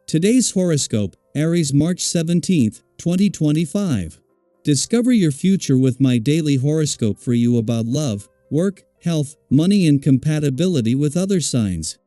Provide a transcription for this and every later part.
Today's horoscope, Aries March 17, 2025. Discover your future with my daily horoscope for you about love, work, health, money and compatibility with other signs.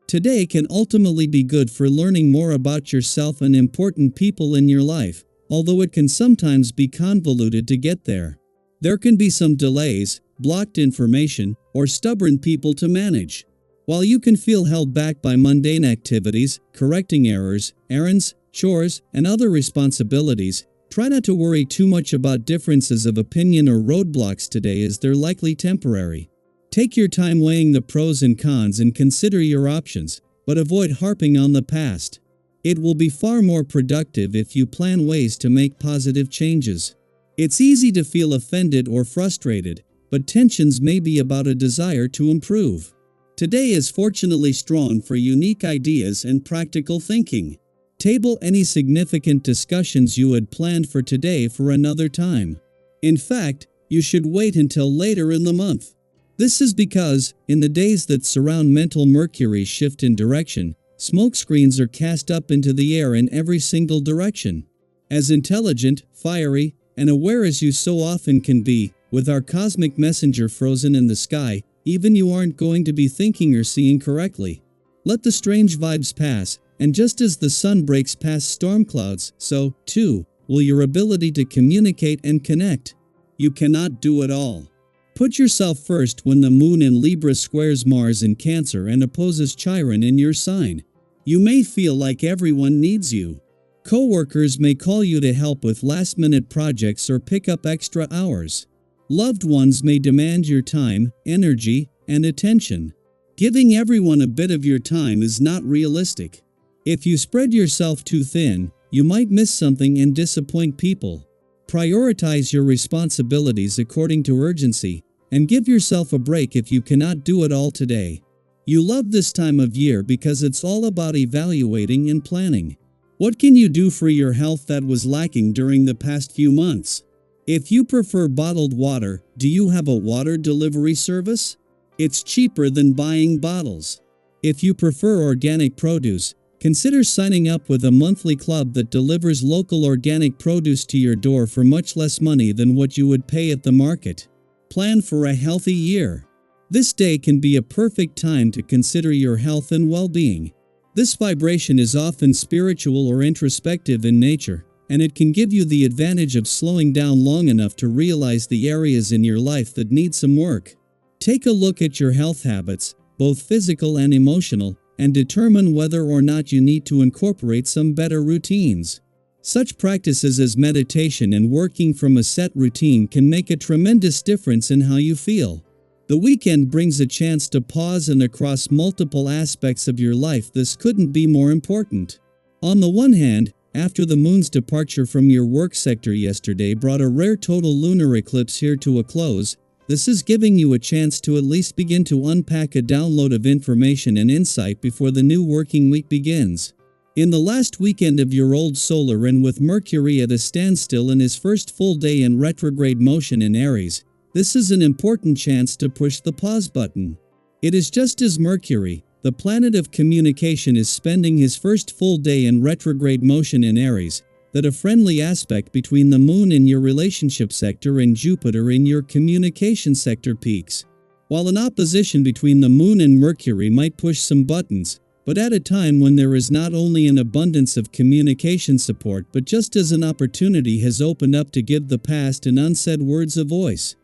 Today can ultimately be good for learning more about yourself and important people in your life, although it can sometimes be convoluted to get there. There can be some delays, blocked information, or stubborn people to manage. While you can feel held back by mundane activities, correcting errors, errands, chores, and other responsibilities, try not to worry too much about differences of opinion or roadblocks today, as they're likely temporary. Take your time weighing the pros and cons and consider your options, but avoid harping on the past. It will be far more productive if you plan ways to make positive changes. It's easy to feel offended or frustrated, but tensions may be about a desire to improve. Today is fortunately strong for unique ideas and practical thinking. Table any significant discussions you had planned for today for another time. In fact, you should wait until later in the month. This is because, in the days that surround mental Mercury's shift in direction, smokescreens are cast up into the air in every single direction. As intelligent, fiery, and aware as you so often can be, with our cosmic messenger frozen in the sky, even you aren't going to be thinking or seeing correctly. Let the strange vibes pass, and just as the sun breaks past storm clouds, so, too, will your ability to communicate and connect. You cannot do it all. Put yourself first when the moon in Libra squares Mars in Cancer and opposes Chiron in your sign. You may feel like everyone needs you. Co-workers may call you to help with last-minute projects or pick up extra hours. Loved ones may demand your time, energy, and attention. Giving everyone a bit of your time is not realistic. If you spread yourself too thin, you might miss something and disappoint people. Prioritize your responsibilities according to urgency, and give yourself a break if you cannot do it all today. You love this time of year because it's all about evaluating and planning. What can you do for your health that was lacking during the past few months? If you prefer bottled water, do you have a water delivery service? It's cheaper than buying bottles. If you prefer organic produce, consider signing up with a monthly club that delivers local organic produce to your door for much less money than what you would pay at the market. Plan for a healthy year. This day can be a perfect time to consider your health and well-being. This vibration is often spiritual or introspective in nature, and it can give you the advantage of slowing down long enough to realize the areas in your life that need some work. Take a look at your health habits, both physical and emotional, and determine whether or not you need to incorporate some better routines. Such practices as meditation and working from a set routine can make a tremendous difference in how you feel. The weekend brings a chance to pause, and across multiple aspects of your life this couldn't be more important. On the one hand, after the moon's departure from your work sector yesterday brought a rare total lunar eclipse here to a close, this is giving you a chance to at least begin to unpack a download of information and insight before the new working week begins. In the last weekend of your old solar, and with Mercury at a standstill in his first full day in retrograde motion in Aries, this is an important chance to push the pause button. It is just as Mercury, the planet of communication, is spending his first full day in retrograde motion in Aries, that a friendly aspect between the moon in your relationship sector and Jupiter in your communication sector peaks. While an opposition between the moon and Mercury might push some buttons, but at a time when there is not only an abundance of communication support but just as an opportunity has opened up to give the past and unsaid words a voice.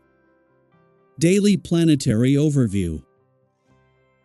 Daily Planetary Overview.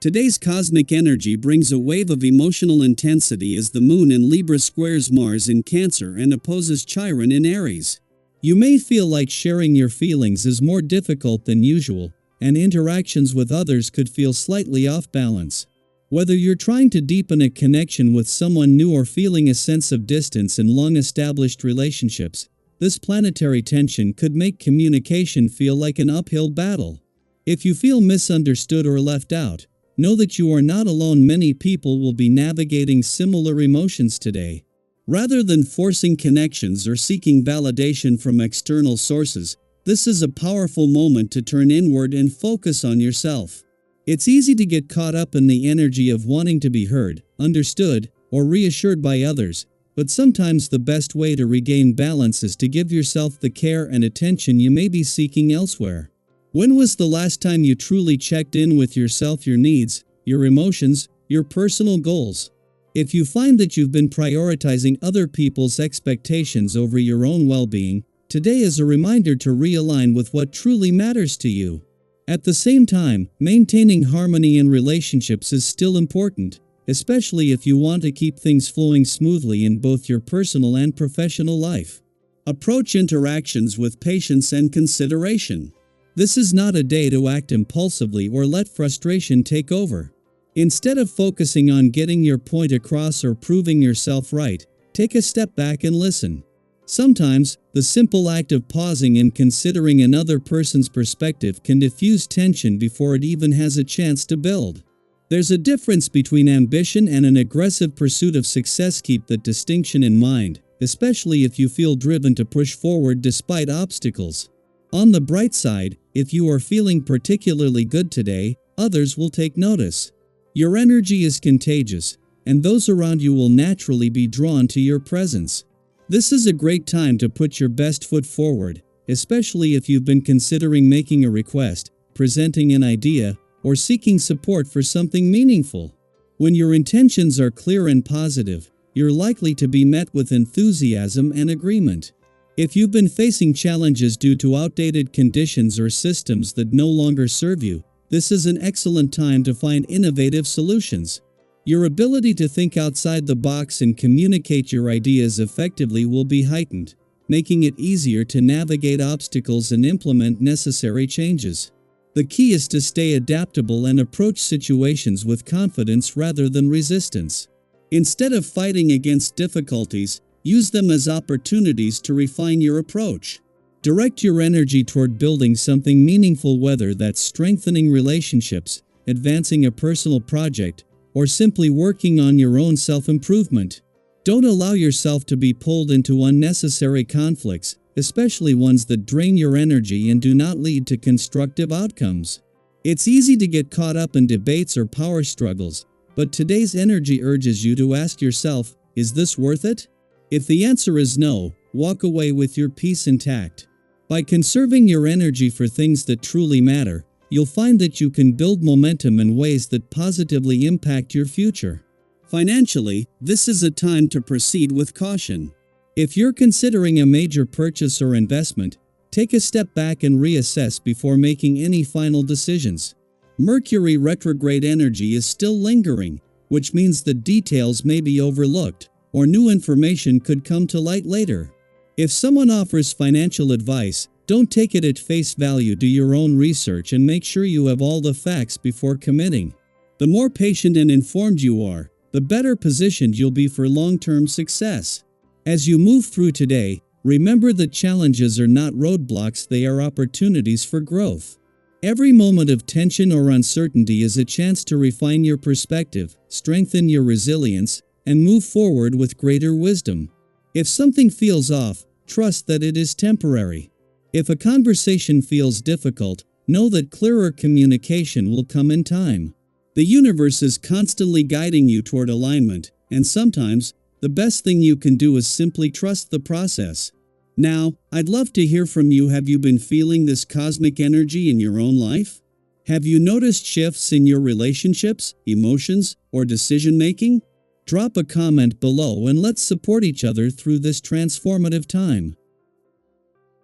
Today's cosmic energy brings a wave of emotional intensity as the moon in Libra squares Mars in Cancer and opposes Chiron in Aries. You may feel like sharing your feelings is more difficult than usual, and interactions with others could feel slightly off balance. Whether you're trying to deepen a connection with someone new or feeling a sense of distance in long-established relationships, this planetary tension could make communication feel like an uphill battle. If you feel misunderstood or left out, know that you are not alone. Many people will be navigating similar emotions today. Rather than forcing connections or seeking validation from external sources, this is a powerful moment to turn inward and focus on yourself. It's easy to get caught up in the energy of wanting to be heard, understood, or reassured by others, but sometimes the best way to regain balance is to give yourself the care and attention you may be seeking elsewhere. When was the last time you truly checked in with yourself, your needs, your emotions, your personal goals? If you find that you've been prioritizing other people's expectations over your own well-being, today is a reminder to realign with what truly matters to you. At the same time, maintaining harmony in relationships is still important, especially if you want to keep things flowing smoothly in both your personal and professional life. Approach interactions with patience and consideration. This is not a day to act impulsively or let frustration take over. Instead of focusing on getting your point across or proving yourself right, take a step back and listen. Sometimes, the simple act of pausing and considering another person's perspective can diffuse tension before it even has a chance to build. There's a difference between ambition and an aggressive pursuit of success. Keep that distinction in mind, especially if you feel driven to push forward despite obstacles. On the bright side, if you are feeling particularly good today, others will take notice. Your energy is contagious, and those around you will naturally be drawn to your presence. This is a great time to put your best foot forward, especially if you've been considering making a request, presenting an idea, or seeking support for something meaningful. When your intentions are clear and positive, you're likely to be met with enthusiasm and agreement. If you've been facing challenges due to outdated conditions or systems that no longer serve you, this is an excellent time to find innovative solutions. Your ability to think outside the box and communicate your ideas effectively will be heightened, making it easier to navigate obstacles and implement necessary changes. The key is to stay adaptable and approach situations with confidence rather than resistance. Instead of fighting against difficulties, use them as opportunities to refine your approach. Direct your energy toward building something meaningful, whether that's strengthening relationships, advancing a personal project, or simply working on your own self-improvement. Don't allow yourself to be pulled into unnecessary conflicts, especially ones that drain your energy and do not lead to constructive outcomes. It's easy to get caught up in debates or power struggles, but today's energy urges you to ask yourself, is this worth it? If the answer is no, walk away with your peace intact. By conserving your energy for things that truly matter, you'll find that you can build momentum in ways that positively impact your future. Financially, this is a time to proceed with caution. If you're considering a major purchase or investment, take a step back and reassess before making any final decisions. Mercury retrograde energy is still lingering, which means the details may be overlooked, or new information could come to light later. If someone offers financial advice, don't take it at face value. Do your own research and make sure you have all the facts before committing. The more patient and informed you are, the better positioned you'll be for long-term success. As you move through today, remember that challenges are not roadblocks, they are opportunities for growth. Every moment of tension or uncertainty is a chance to refine your perspective, strengthen your resilience, and move forward with greater wisdom. If something feels off, trust that it is temporary. If a conversation feels difficult, know that clearer communication will come in time. The universe is constantly guiding you toward alignment, and sometimes, the best thing you can do is simply trust the process. Now, I'd love to hear from you. Have you been feeling this cosmic energy in your own life? Have you noticed shifts in your relationships, emotions, or decision-making? Drop a comment below and let's support each other through this transformative time.